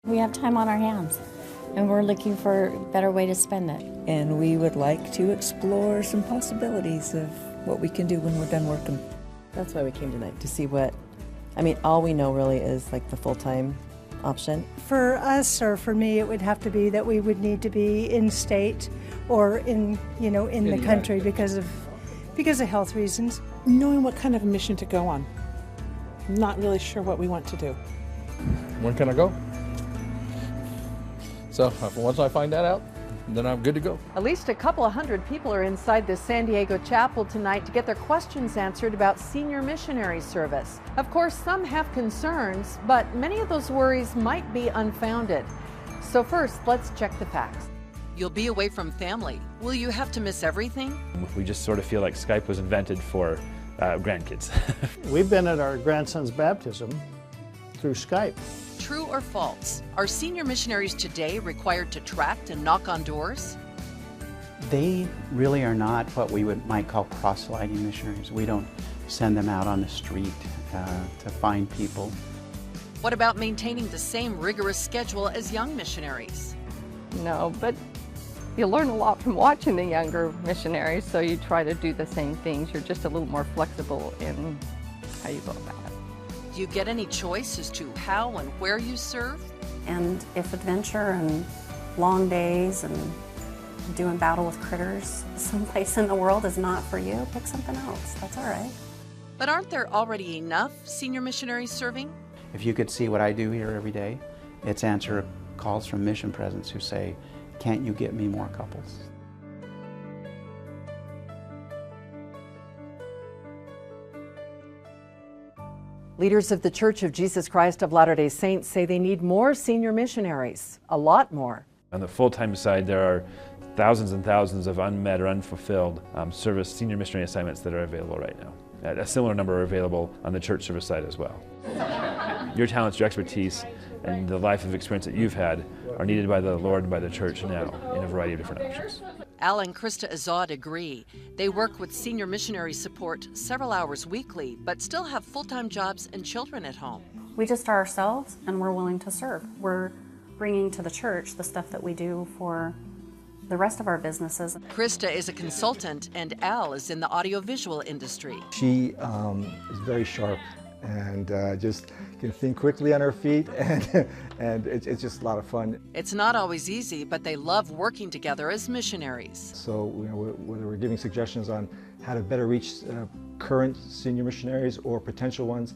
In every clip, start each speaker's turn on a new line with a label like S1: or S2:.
S1: We have time on our hands, and we're looking for a better way to spend it.
S2: And we would like to explore some possibilities of what we can do when we're done working.
S3: That's why we came tonight, to see all we know really is like the full-time option.
S4: For us, or for me, it would have to be that we would need to be in state or in the country because of health reasons.
S5: Knowing what kind of a mission to go on. Not really sure what we want to do.
S6: When can I go? So once I find that out, then I'm good to go.
S7: At least a couple of hundred people are inside the San Diego chapel tonight to get their questions answered about senior missionary service. Of course, some have concerns, but many of those worries might be unfounded. So first, let's check the facts.
S8: You'll be away from family. Will you have to miss everything?
S9: We just sort of feel like Skype was invented for grandkids.
S10: We've been at our grandson's baptism through Skype.
S8: True or false? Are senior missionaries today required to tract and knock on doors?
S11: They really are not what we might call proselyting missionaries. We don't send them out on the street to find people.
S8: What about maintaining the same rigorous schedule as young missionaries?
S12: No, but you learn a lot from watching the younger missionaries, so you try to do the same things. You're just a little more flexible in how you go about it.
S8: Do you get any choice as to how and where you serve?
S1: And if adventure and long days and doing battle with critters someplace in the world is not for you, pick something else. That's all right.
S8: But aren't there already enough senior missionaries serving?
S11: If you could see what I do here every day, it's answer calls from mission presidents who say, "Can't you get me more couples?"
S7: Leaders of the Church of Jesus Christ of Latter-day Saints say they need more senior missionaries, a lot more.
S9: On the full-time side, there are thousands and thousands of unmet or unfulfilled service senior missionary assignments that are available right now. A similar number are available on the church service side as well. Your talents, your expertise, and the life of experience that you've had are needed by the Lord and by the church now in a variety of different options.
S8: Al and Krista Azad agree. They work with senior missionary support several hours weekly, but still have full-time jobs and children at home.
S1: We just are ourselves, and we're willing to serve. We're bringing to the church the stuff that we do for the rest of our businesses.
S8: Krista is a consultant, and Al is in the audiovisual industry.
S13: She is very sharp and just can think quickly on her feet, and it's just a lot of fun.
S8: It's not always easy, but they love working together as missionaries.
S13: So whether we're giving suggestions on how to better reach current senior missionaries or potential ones,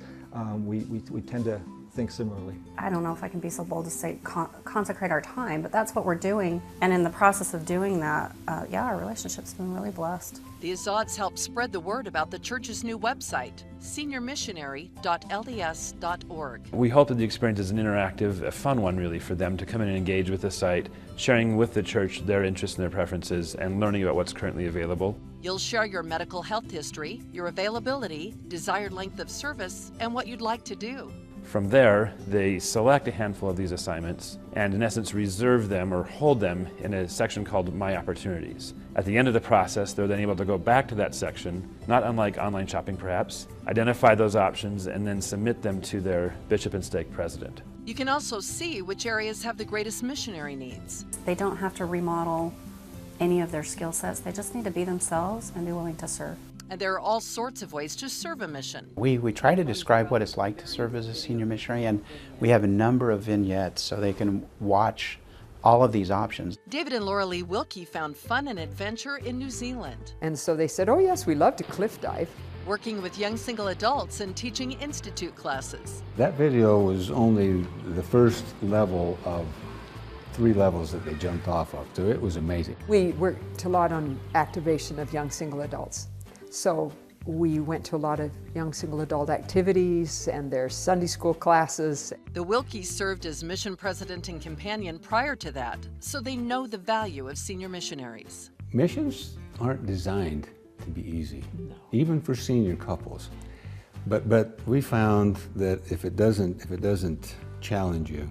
S13: we tend to think similarly.
S1: I don't know if I can be so bold to say consecrate our time, but that's what we're doing. And in the process of doing that, our relationship's been really blessed.
S8: The Azads help spread the word about the church's new website, seniormissionary.lds.org.
S9: We hope that the experience is an interactive, a fun one really, for them to come in and engage with the site, sharing with the church their interests and their preferences and learning about what's currently available.
S8: You'll share your medical health history, your availability, desired length of service, and what you'd like to do.
S9: From there, they select a handful of these assignments and in essence reserve them or hold them in a section called My Opportunities. At the end of the process, they're then able to go back to that section, not unlike online shopping perhaps, identify those options and then submit them to their bishop and stake president.
S8: You can also see which areas have the greatest missionary needs.
S1: They don't have to remodel any of their skill sets. They just need to be themselves and be willing to serve.
S8: And there are all sorts of ways to serve a mission.
S11: We try to describe what it's like to serve as a senior missionary, and we have a number of vignettes so they can watch all of these options.
S8: David and Laura Lee Wilkie found fun and adventure in New Zealand.
S14: And so they said, oh yes, we love to cliff dive.
S8: Working with young single adults and teaching institute classes.
S15: That video was only the first level of 3 levels that they jumped off of, so it was amazing.
S14: We worked a lot on activation of young single adults. So we went to a lot of young single adult activities and their Sunday school classes.
S8: The Wilkies served as mission president and companion prior to that, so they know the value of senior missionaries.
S15: Missions aren't designed to be easy, even for senior couples. But we found that if it doesn't challenge you,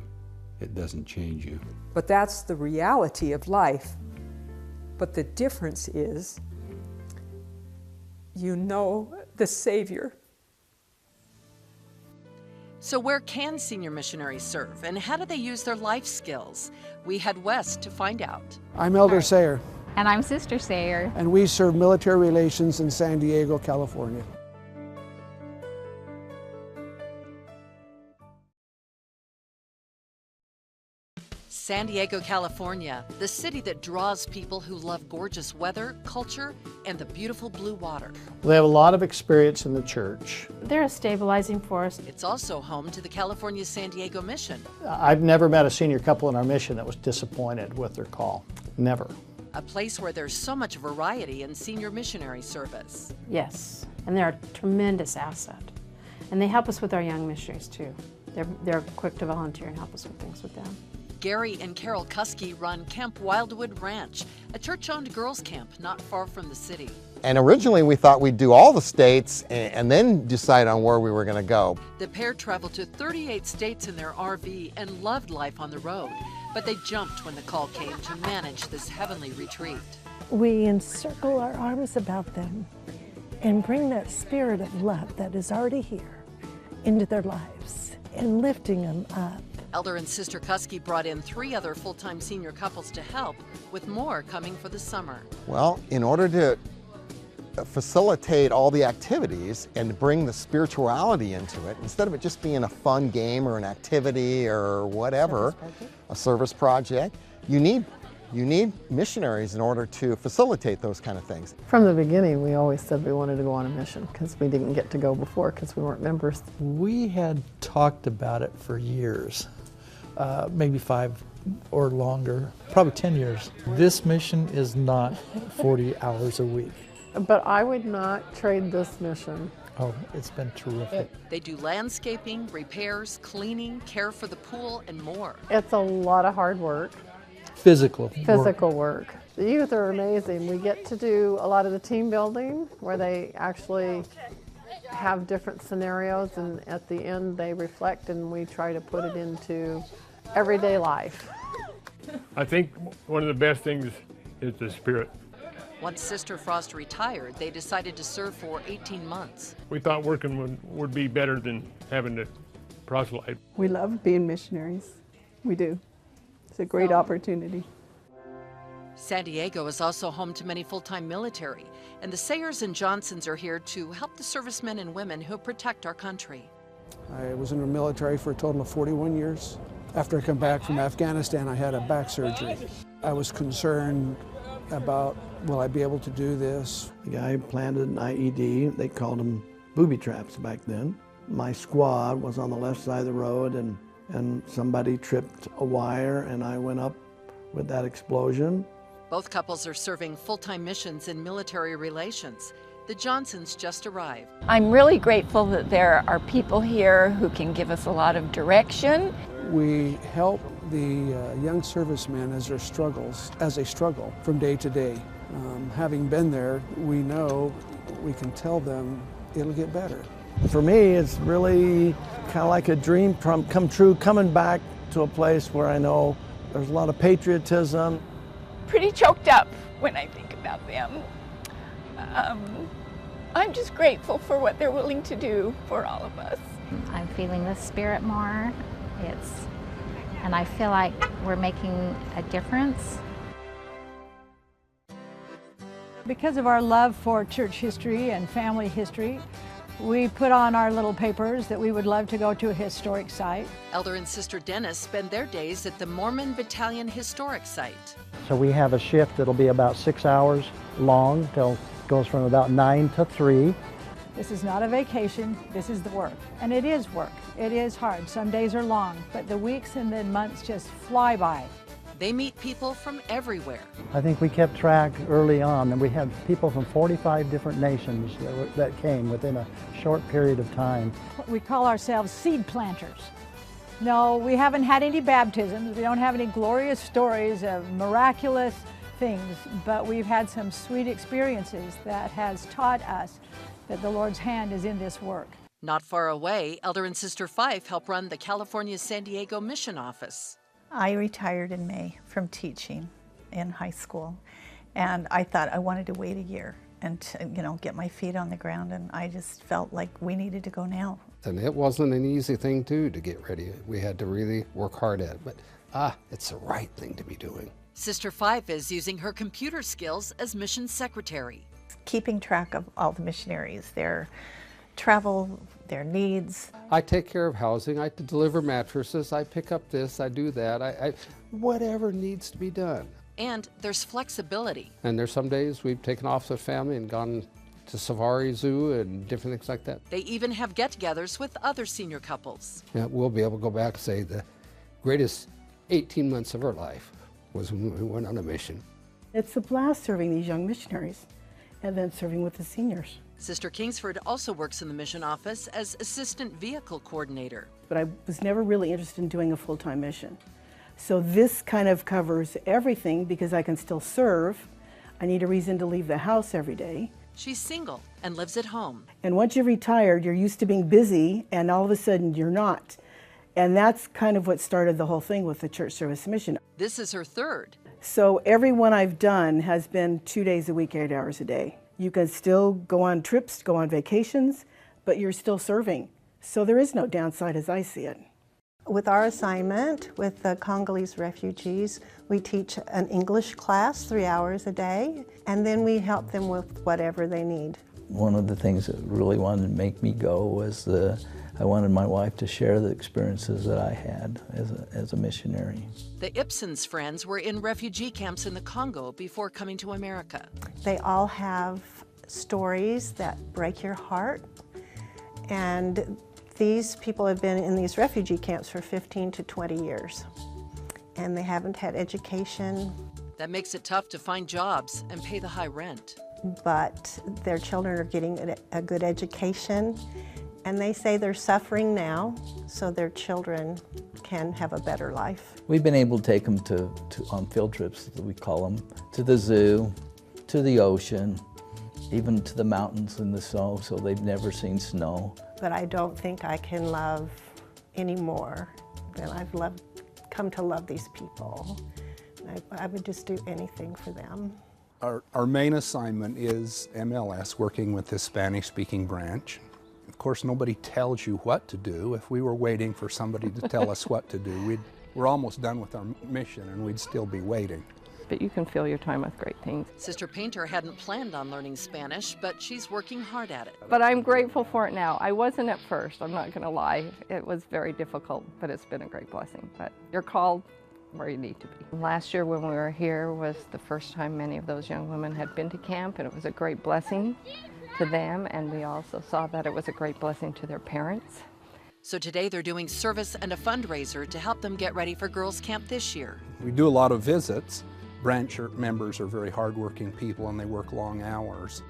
S15: it doesn't change you.
S14: But that's the reality of life. But the difference is, you know the Savior.
S8: So where can senior missionaries serve, and how do they use their life skills? We head west to find out.
S16: I'm Elder Sayer.
S17: And I'm Sister Sayer.
S16: And we serve military relations in San Diego, California.
S8: San Diego, California, the city that draws people who love gorgeous weather, culture, and the beautiful blue water.
S10: They have a lot of experience in the church.
S18: They're a stabilizing force.
S8: It's also home to the California San Diego Mission.
S10: I've never met a senior couple in our mission that was disappointed with their call. Never.
S8: A place where there's so much variety in senior missionary service.
S18: Yes, and they're a tremendous asset. And they help us with our young missionaries too. They're quick to volunteer and help us with things with them.
S8: Gary and Carol Kuski run Camp Wildwood Ranch, a church-owned girls' camp not far from the city.
S19: And originally we thought we'd do all the states and then decide on where we were going to go.
S8: The pair traveled to 38 states in their RV and loved life on the road, but they jumped when the call came to manage this heavenly retreat.
S20: We encircle our arms about them and bring that spirit of love that is already here into their lives and lifting them up.
S8: Elder and Sister Kuski brought in 3 other full-time senior couples to help, with more coming for the summer.
S19: Well, in order to facilitate all the activities and bring the spirituality into it, instead of it just being a fun game or an activity or whatever, a service project, you need missionaries in order to facilitate those kind of things.
S21: From the beginning, we always said we wanted to go on a mission because we didn't get to go before because we weren't members.
S22: We had talked about it for years, maybe 5 or longer, probably 10 years. This mission is not 40 hours a week.
S21: But I would not trade this mission.
S22: Oh, it's been terrific.
S8: They do landscaping, repairs, cleaning, care for the pool, and more.
S21: It's a lot of hard work.
S22: Physical
S21: work. The youth are amazing. We get to do a lot of the team building where they actually have different scenarios, and at the end they reflect and we try to put it into everyday life.
S23: I think one of the best things is the spirit.
S8: Once Sister Frost retired, they decided to serve for 18 months.
S23: We thought working would be better than having to proselyte.
S21: We love being missionaries. We do. It's a great opportunity.
S8: San Diego is also home to many full-time military, and the Sayers and Johnsons are here to help the servicemen and women who protect our country.
S16: I was in the military for a total of 41 years. After I come back from Afghanistan, I had a back surgery. I was concerned about, will I be able to do this?
S24: The guy planted an IED. They called them booby traps back then. My squad was on the left side of the road, and somebody tripped a wire, and I went up with that explosion.
S8: Both couples are serving full-time missions in military relations. The Johnsons just arrived.
S2: I'm really grateful that there are people here who can give us a lot of direction.
S16: We help the young servicemen as they struggle from day to day. Having been there, we know we can tell them it'll get better.
S24: For me, it's really kind of like a dream come true, coming back to a place where I know there's a lot of patriotism.
S2: Pretty choked up when I think about them. I'm just grateful for what they're willing to do for all of us.
S17: I'm feeling the spirit more. And I feel like we're making a difference.
S4: Because of our love for church history and family history, we put on our little papers that we would love to go to a historic site.
S8: Elder and Sister Dennis spend their days at the Mormon Battalion Historic Site.
S10: So we have a shift that'll be about 6 hours long, goes from about 9 to 3.
S4: This is not a vacation, this is the work. And it is work, it is hard. Some days are long, but the weeks and the months just fly by.
S8: They meet people from everywhere.
S10: I think we kept track early on, and we had people from 45 different nations that came within a short period of time.
S4: We call ourselves seed planters. No, we haven't had any baptisms, we don't have any glorious stories of miraculous things, but we've had some sweet experiences that has taught us that the Lord's hand is in this work.
S8: Not far away, Elder and Sister Fife help run the California San Diego Mission Office.
S25: I retired in May from teaching in high school, and I thought I wanted to wait a year
S3: and to, get my feet on the ground, and I just felt like we needed to go now.
S5: And it wasn't an easy thing to get ready. We had to really work hard at it, but it's the right thing to be doing.
S8: Sister Fife is using her computer skills as mission secretary.
S3: Keeping track of all the missionaries, their travel, their needs.
S5: I take care of housing, I deliver mattresses, I pick up this, I do that, whatever needs to be done.
S8: And there's flexibility.
S5: And there's some days we've taken off the family and gone to Safari Zoo and different things like that.
S8: They even have get-togethers with other senior couples.
S5: Yeah, we'll be able to go back and say the greatest 18 months of our life was when we went on a mission.
S6: It's a blast serving these young missionaries and then serving with the seniors.
S8: Sister Kingsford also works in the mission office as assistant vehicle coordinator.
S6: But I was never really interested in doing a full-time mission. So this kind of covers everything because I can still serve. I need a reason to leave the house every day.
S8: She's single and lives at home.
S6: And once you're retired, you're used to being busy, and all of a sudden you're not. And that's kind of what started the whole thing with the church service mission.
S8: This is her third.
S6: So every one I've done has been 2 days a week, 8 hours a day. You can still go on trips, go on vacations, but you're still serving. So there is no downside as I see it.
S12: With our assignment with the Congolese refugees, we teach an English class 3 hours a day, and then we help them with whatever they need.
S25: One of the things that really wanted to make me go was I wanted my wife to share the experiences that I had as a missionary.
S8: The Ibsen's friends were in refugee camps in the Congo before coming to America.
S12: They all have stories that break your heart, and these people have been in these refugee camps for 15 to 20 years, and they haven't had education.
S8: That makes it tough to find jobs and pay the high rent.
S12: But their children are getting a good education, and they say they're suffering now so their children can have a better life.
S25: We've been able to take them on field trips, as we call them, to the zoo, to the ocean, even to the mountains in the snow, so they've never seen snow.
S12: But I don't think I can love any more than I've come to love these people. I would just do anything for them.
S26: Our main assignment is MLS, working with the Spanish-speaking branch. Of course, nobody tells you what to do. If we were waiting for somebody to tell us what to do, we're almost done with our mission and we'd still be waiting.
S27: But you can fill your time with great things.
S8: Sister Painter hadn't planned on learning Spanish, but she's working hard at it.
S27: But I'm grateful for it now. I wasn't at first, I'm not going to lie. It was very difficult, but it's been a great blessing. But you're called where you need to be. Last year when we were here was the first time many of those young women had been to camp, and it was a great blessing to them, and we also saw that it was a great blessing to their parents.
S8: So today they're doing service and a fundraiser to help them get ready for girls' camp this year.
S26: We do a lot of visits. Branch members are very hardworking people and they work long hours.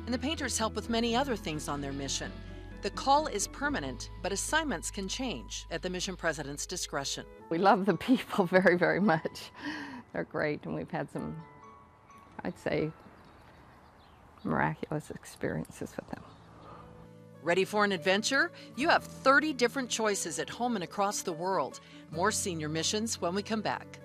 S8: And the Painters help with many other things on their mission. The call is permanent, but assignments can change at the mission president's discretion.
S27: We love the people very, very much. They're great, and we've had some, I'd say, miraculous experiences with them.
S8: Ready for an adventure? You have 30 different choices at home and across the world. More senior missions when we come back.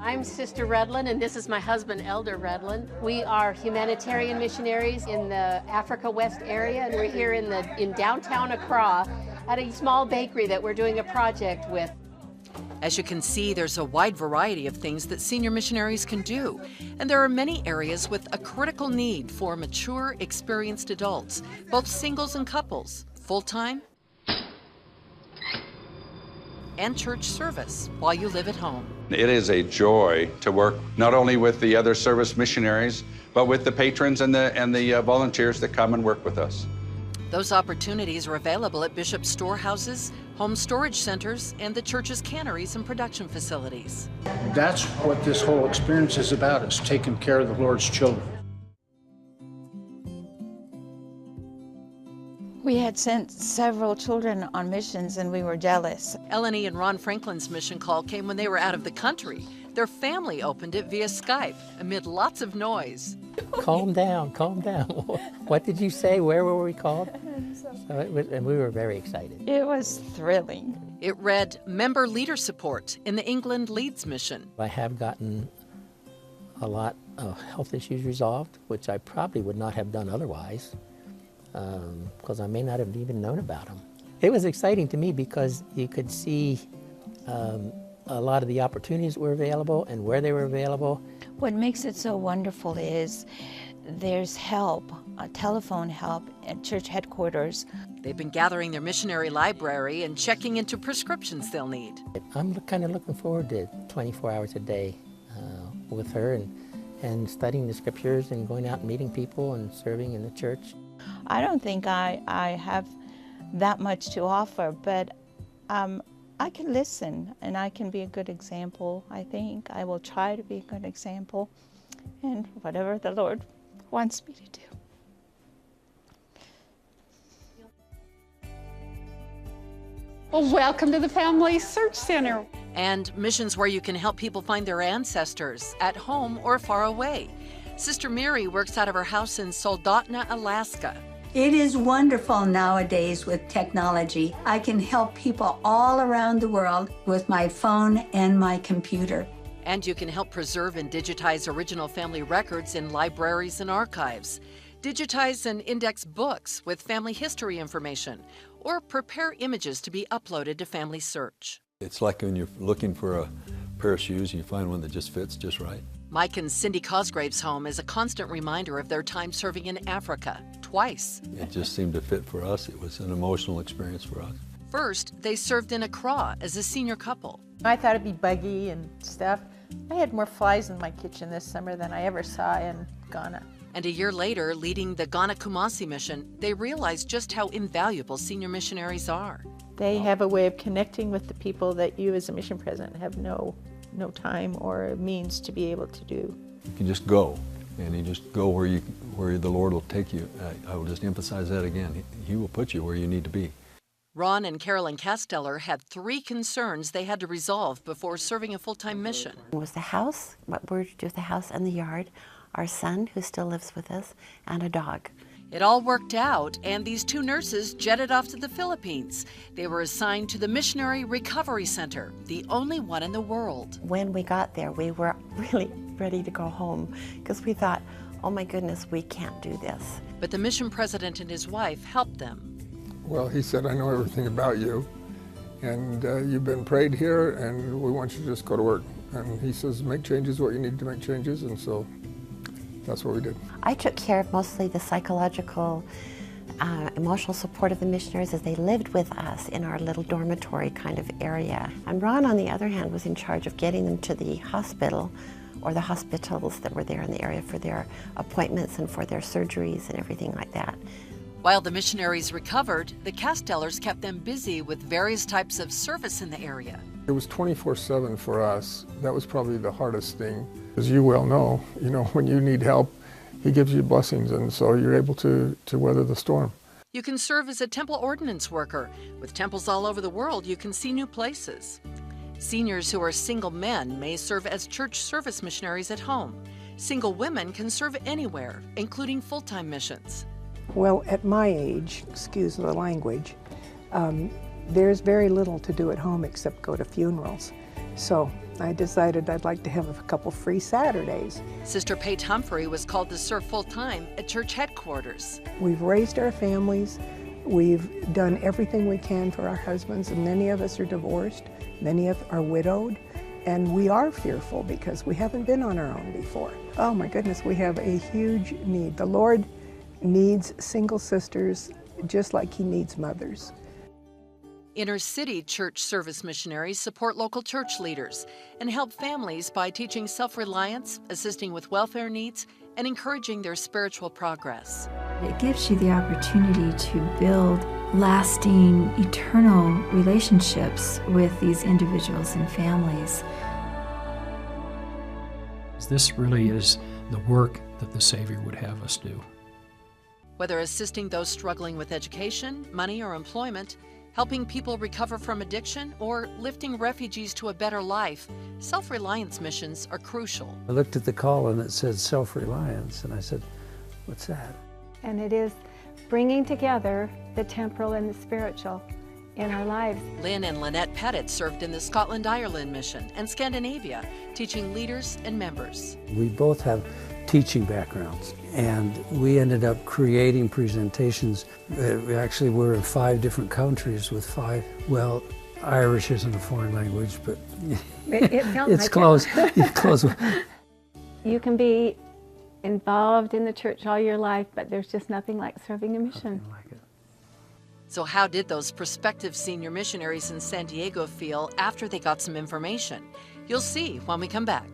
S28: I'm Sister Redlin, and this is my husband, Elder Redlin. We are humanitarian missionaries in the Africa West area, and we're here in downtown Accra at a small bakery that we're doing a project with.
S8: As you can see, there's a wide variety of things that senior missionaries can do, and there are many areas with a critical need for mature, experienced adults, both singles and couples, full-time and church service while you live at home.
S29: It is a joy to work not only with the other service missionaries, but with the patrons and the volunteers that come and work with us.
S8: Those opportunities are available at Bishop's storehouses, home storage centers, and the church's canneries and production facilities.
S30: That's what this whole experience is about, is taking care of the Lord's children.
S3: We had sent several children on missions and we were jealous.
S8: Eleni and Ron Franklin's mission call came when they were out of the country. Their family opened it via Skype amid lots of noise.
S31: Calm down, calm down. What did you say? Where were we called?
S1: And we were very excited.
S7: It was thrilling.
S8: It read Member Leader Support in the England Leeds Mission.
S1: I have gotten a lot of health issues resolved, which I probably would not have done otherwise, because I may not have even known about them. It was exciting to me because you could see a lot of the opportunities that were available and where they were available.
S7: What makes it so wonderful is there's help, telephone help at church headquarters.
S8: They've been gathering their missionary library and checking into prescriptions they'll need.
S1: I'm kind of looking forward to 24 hours a day with her and studying the scriptures and going out and meeting people and serving in the church.
S7: I don't think I have that much to offer, but I can listen and I can be a good example, I think. I will try to be a good example and whatever the Lord wants me to do.
S9: Well, welcome to the Family Search Center.
S8: And missions where you can help people find their ancestors at home or far away. Sister Mary works out of her house in Soldotna, Alaska.
S11: It is wonderful nowadays with technology. I can help people all around the world with my phone and my computer.
S8: And you can help preserve and digitize original family records in libraries and archives. Digitize and index books with family history information, or prepare images to be uploaded to Family Search.
S13: It's like when you're looking for a pair of shoes and you find one that just fits just right.
S8: Mike and Cindy Cosgrave's home is a constant reminder of their time serving in Africa, twice.
S13: It just seemed to fit for us. It was an emotional experience for us.
S8: First, they served in Accra as a senior couple.
S14: I thought it'd be buggy and stuff. I had more flies in my kitchen this summer than I ever saw in Ghana.
S8: And a year later, leading the Ghana Kumasi mission, they realized just how invaluable senior missionaries are.
S14: They have a way of connecting with the people that you as a mission president have no time or means to be able to do.
S13: You can just go, and you just go where the Lord will take you. I will just emphasize that again. He will put you where you need to be.
S8: Ron and Carolyn Casteller had 3 concerns they had to resolve before serving a full-time mission.
S15: It was the house, what we're to do with the house and the yard, our son who still lives with us, and a dog.
S8: It all worked out, and these 2 nurses jetted off to the Philippines. They were assigned to the Missionary Recovery Center, the only one in the world.
S15: When we got there, we were really ready to go home because we thought, oh my goodness, we can't do this.
S8: But the mission president and his wife helped them.
S18: Well, he said, I know everything about you, and you've been prayed here, and we want you to just go to work. And he says, make changes what you need to make changes, and so that's what we did.
S15: I took care of mostly the psychological, emotional support of the missionaries as they lived with us in our little dormitory kind of area. And Ron, on the other hand, was in charge of getting them to the hospital or the hospitals that were there in the area for their appointments and for their surgeries and everything like that.
S8: While the missionaries recovered, the Castellers kept them busy with various types of service in the area.
S18: It was 24/7 for us. That was probably the hardest thing. As you well know, when you need help, he gives you blessings, and so you're able to weather the storm.
S8: You can serve as a temple ordinance worker. With temples all over the world, you can see new places. Seniors who are single men may serve as church service missionaries at home. Single women can serve anywhere, including full-time missions.
S19: Well, at my age, excuse the language, there's very little to do at home except go to funerals. So I decided I'd like to have a couple free Saturdays.
S8: Sister Paige Humphrey was called to serve full-time at church headquarters.
S19: We've raised our families. We've done everything we can for our husbands, and many of us are divorced. Many of are widowed, and we are fearful because we haven't been on our own before. Oh my goodness, we have a huge need. The Lord needs single sisters just like he needs mothers.
S8: Inner city church service missionaries support local church leaders and help families by teaching self-reliance, assisting with welfare needs, and encouraging their spiritual progress.
S20: It gives you the opportunity to build lasting, eternal relationships with these individuals and families.
S31: This really is the work that the Savior would have us do.
S8: Whether assisting those struggling with education, money, or employment, helping people recover from addiction, or lifting refugees to a better life, self-reliance missions are crucial.
S10: I looked at the call and it said self-reliance, and I said, what's that?
S14: And it is
S2: bringing together the temporal and the spiritual in our lives.
S8: Lynn and Lynette Pettit served in the Scotland Ireland mission and Scandinavia, teaching leaders and members.
S4: We both have teaching backgrounds, and we ended up creating presentations. Actually, we're in 5 different countries with 5, well, Irish isn't a foreign language, but
S2: it felt
S4: it's
S2: like
S4: close. It's close.
S2: You can be involved in the church all your life, but there's just nothing like serving a mission.
S8: So how did those prospective senior missionaries in San Diego feel after they got some information? You'll see when we come back.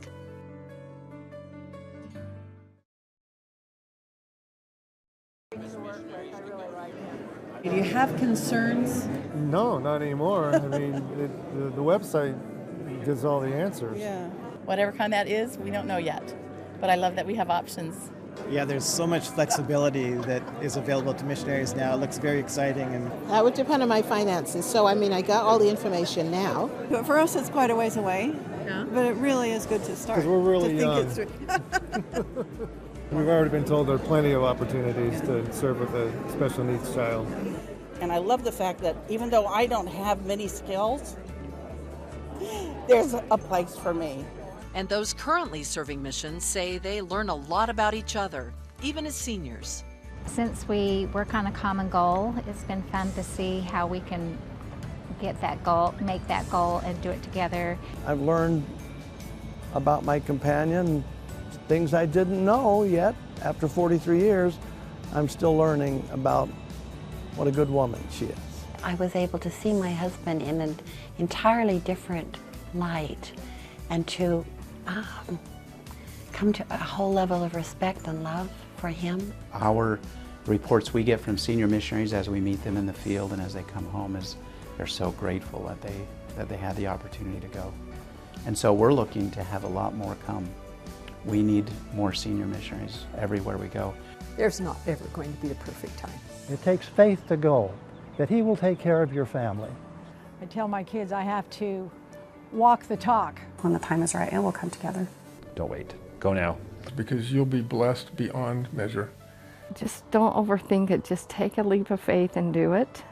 S5: Do you have concerns?
S6: No, not anymore. I mean, the website gives all the answers.
S5: Yeah. Whatever kind that is, we don't know yet. But I love that we have options.
S16: Yeah, there's so much flexibility that is available to missionaries now. It looks very exciting. And
S17: that would depend on my finances. So, I mean, I got all the information now.
S21: But for us, it's quite a ways away. Yeah. But it really is good to start.
S6: Because we're really young. We've already been told there are plenty of opportunities to serve with a special needs child.
S17: And I love the fact that even though I don't have many skills, there's a place for me.
S8: And those currently serving missions say they learn a lot about each other, even as seniors.
S22: Since we work on a common goal, it's been fun to see how we can get that goal, make that goal, and do it together.
S21: I've learned about my companion things I didn't know yet. After 43 years, I'm still learning about what a good woman she is.
S15: I was able to see my husband in an entirely different light and to come to a whole level of respect and love for him.
S23: Our reports we get from senior missionaries as we meet them in the field and as they come home is they're so grateful that they had the opportunity to go. And so we're looking to have a lot more come. We need more senior missionaries everywhere we go.
S22: There's not ever going to be a perfect time.
S10: It takes faith to go, that He will take care of your family.
S24: I tell my kids I have to walk the talk.
S25: When the time is right, it will come together.
S26: Don't wait. Go now.
S18: Because you'll be blessed beyond measure.
S27: Just don't overthink it. Just take a leap of faith and do it.